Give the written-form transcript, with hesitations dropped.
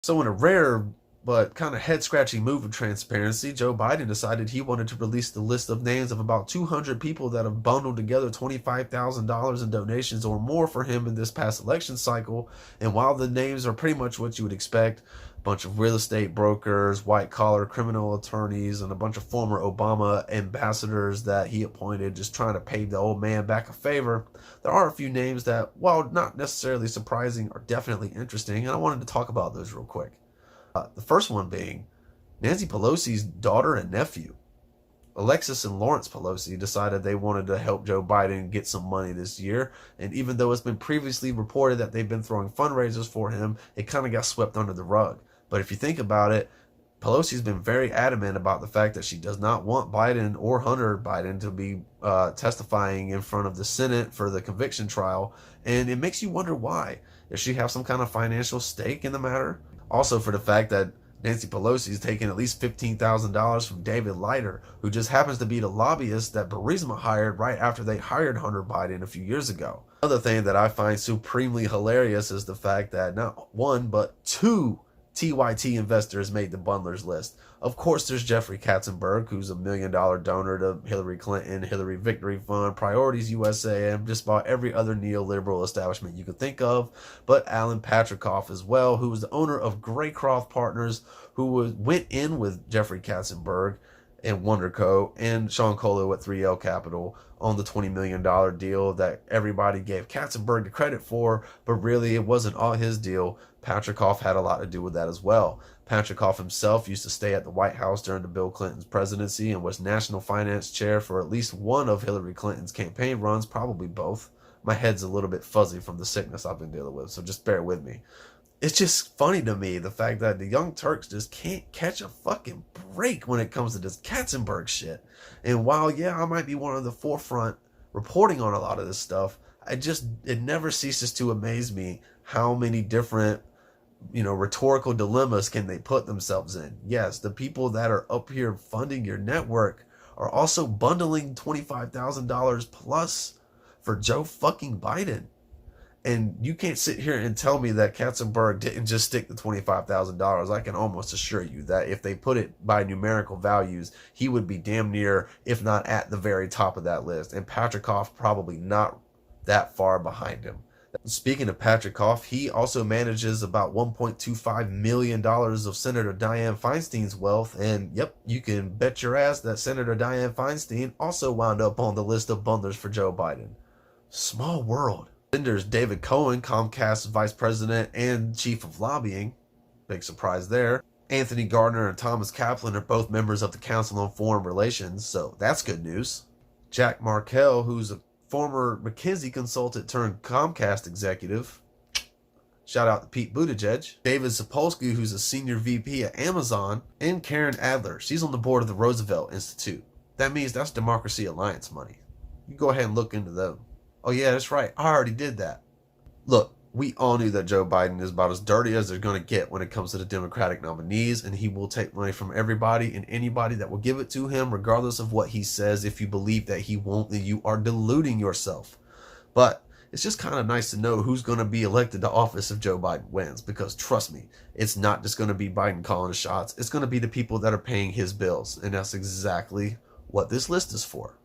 So in a rare but kind of head-scratching move of transparency, Joe Biden decided he wanted to release the list of names of about 200 people that have bundled together $25,000 in donations or more for him in this past election cycle. And while the names are pretty much what you would expect, a bunch of real estate brokers, white-collar criminal attorneys, and a bunch of former Obama ambassadors that he appointed just trying to pay the old man back a favor, there are a few names that, while not necessarily surprising, are definitely interesting, and I wanted to talk about those real quick. The first one being Nancy Pelosi's daughter and nephew. Alexis and Lawrence Pelosi decided they wanted to help Joe Biden get some money this year. And even though it's been previously reported that they've been throwing fundraisers for him, it kind of got swept under the rug. But if you think about it, Pelosi's been very adamant about the fact that she does not want Biden or Hunter Biden to be testifying in front of the Senate for the conviction trial. And it makes you wonder why. Does she have some kind of financial stake in the matter? Also, for the fact that Nancy Pelosi is taking at least $15,000 from David Leiter, who just happens to be the lobbyist that Burisma hired right after they hired Hunter Biden a few years ago. Another thing that I find supremely hilarious is the fact that not one, but two TYT investors made the bundlers list. Of course, there's Jeffrey Katzenberg, who's $1 million donor to Hillary Clinton, Hillary Victory Fund, Priorities USA, and just about every other neoliberal establishment you could think of. But Alan Patrikoff as well, who was the owner of Graycroft Partners, who went in with Jeffrey Katzenberg and Wonderco and Sean Colo at 3L Capital on the $20 million deal that everybody gave Katzenberg the credit for, but really it wasn't all his deal. Patrikoff had a lot to do with that as well. Patrikoff himself used to stay at the White House during the Bill Clinton's presidency and was national finance chair for at least one of Hillary Clinton's campaign runs, probably both. My head's a little bit fuzzy from the sickness I've been dealing with, so just bear with me. It's just funny to me, the fact that the Young Turks just can't catch a fucking break when it comes to this Katzenberg shit. And while, yeah, I might be one of the forefront reporting on a lot of this stuff, it never ceases to amaze me how many different, rhetorical dilemmas can they put themselves in. Yes, the people that are up here funding your network are also bundling $25,000 plus for Joe fucking Biden. And you can't sit here and tell me that Katzenberg didn't just stick the $25,000. I can almost assure you that if they put it by numerical values, he would be damn near, if not at the very top of that list. And Patrikoff probably not that far behind him. Speaking of Patrikoff, he also manages about $1.25 million of Senator Dianne Feinstein's wealth. And yep, you can bet your ass that Senator Dianne Feinstein also wound up on the list of bundlers for Joe Biden. Small world. Then there's David Cohen, Comcast's vice president and chief of lobbying. Big surprise there. Anthony Gardner and Thomas Kaplan are both members of the Council on Foreign Relations, so that's good news. Jack Markell, who's a former McKinsey consultant turned Comcast executive. Shout out to Pete Buttigieg. David Sapolsky, who's a senior VP at Amazon. And Karen Adler. She's on the board of the Roosevelt Institute. That means that's Democracy Alliance money. You go ahead and look into them. Oh yeah, that's right. I already did that. Look, we all knew that Joe Biden is about as dirty as they're going to get when it comes to the Democratic nominees, and he will take money from everybody and anybody that will give it to him, regardless of what he says. If you believe that he won't, then you are deluding yourself. But it's just kind of nice to know who's going to be elected to office if Joe Biden wins, because trust me, it's not just going to be Biden calling the shots. It's going to be the people that are paying his bills, and that's exactly what this list is for.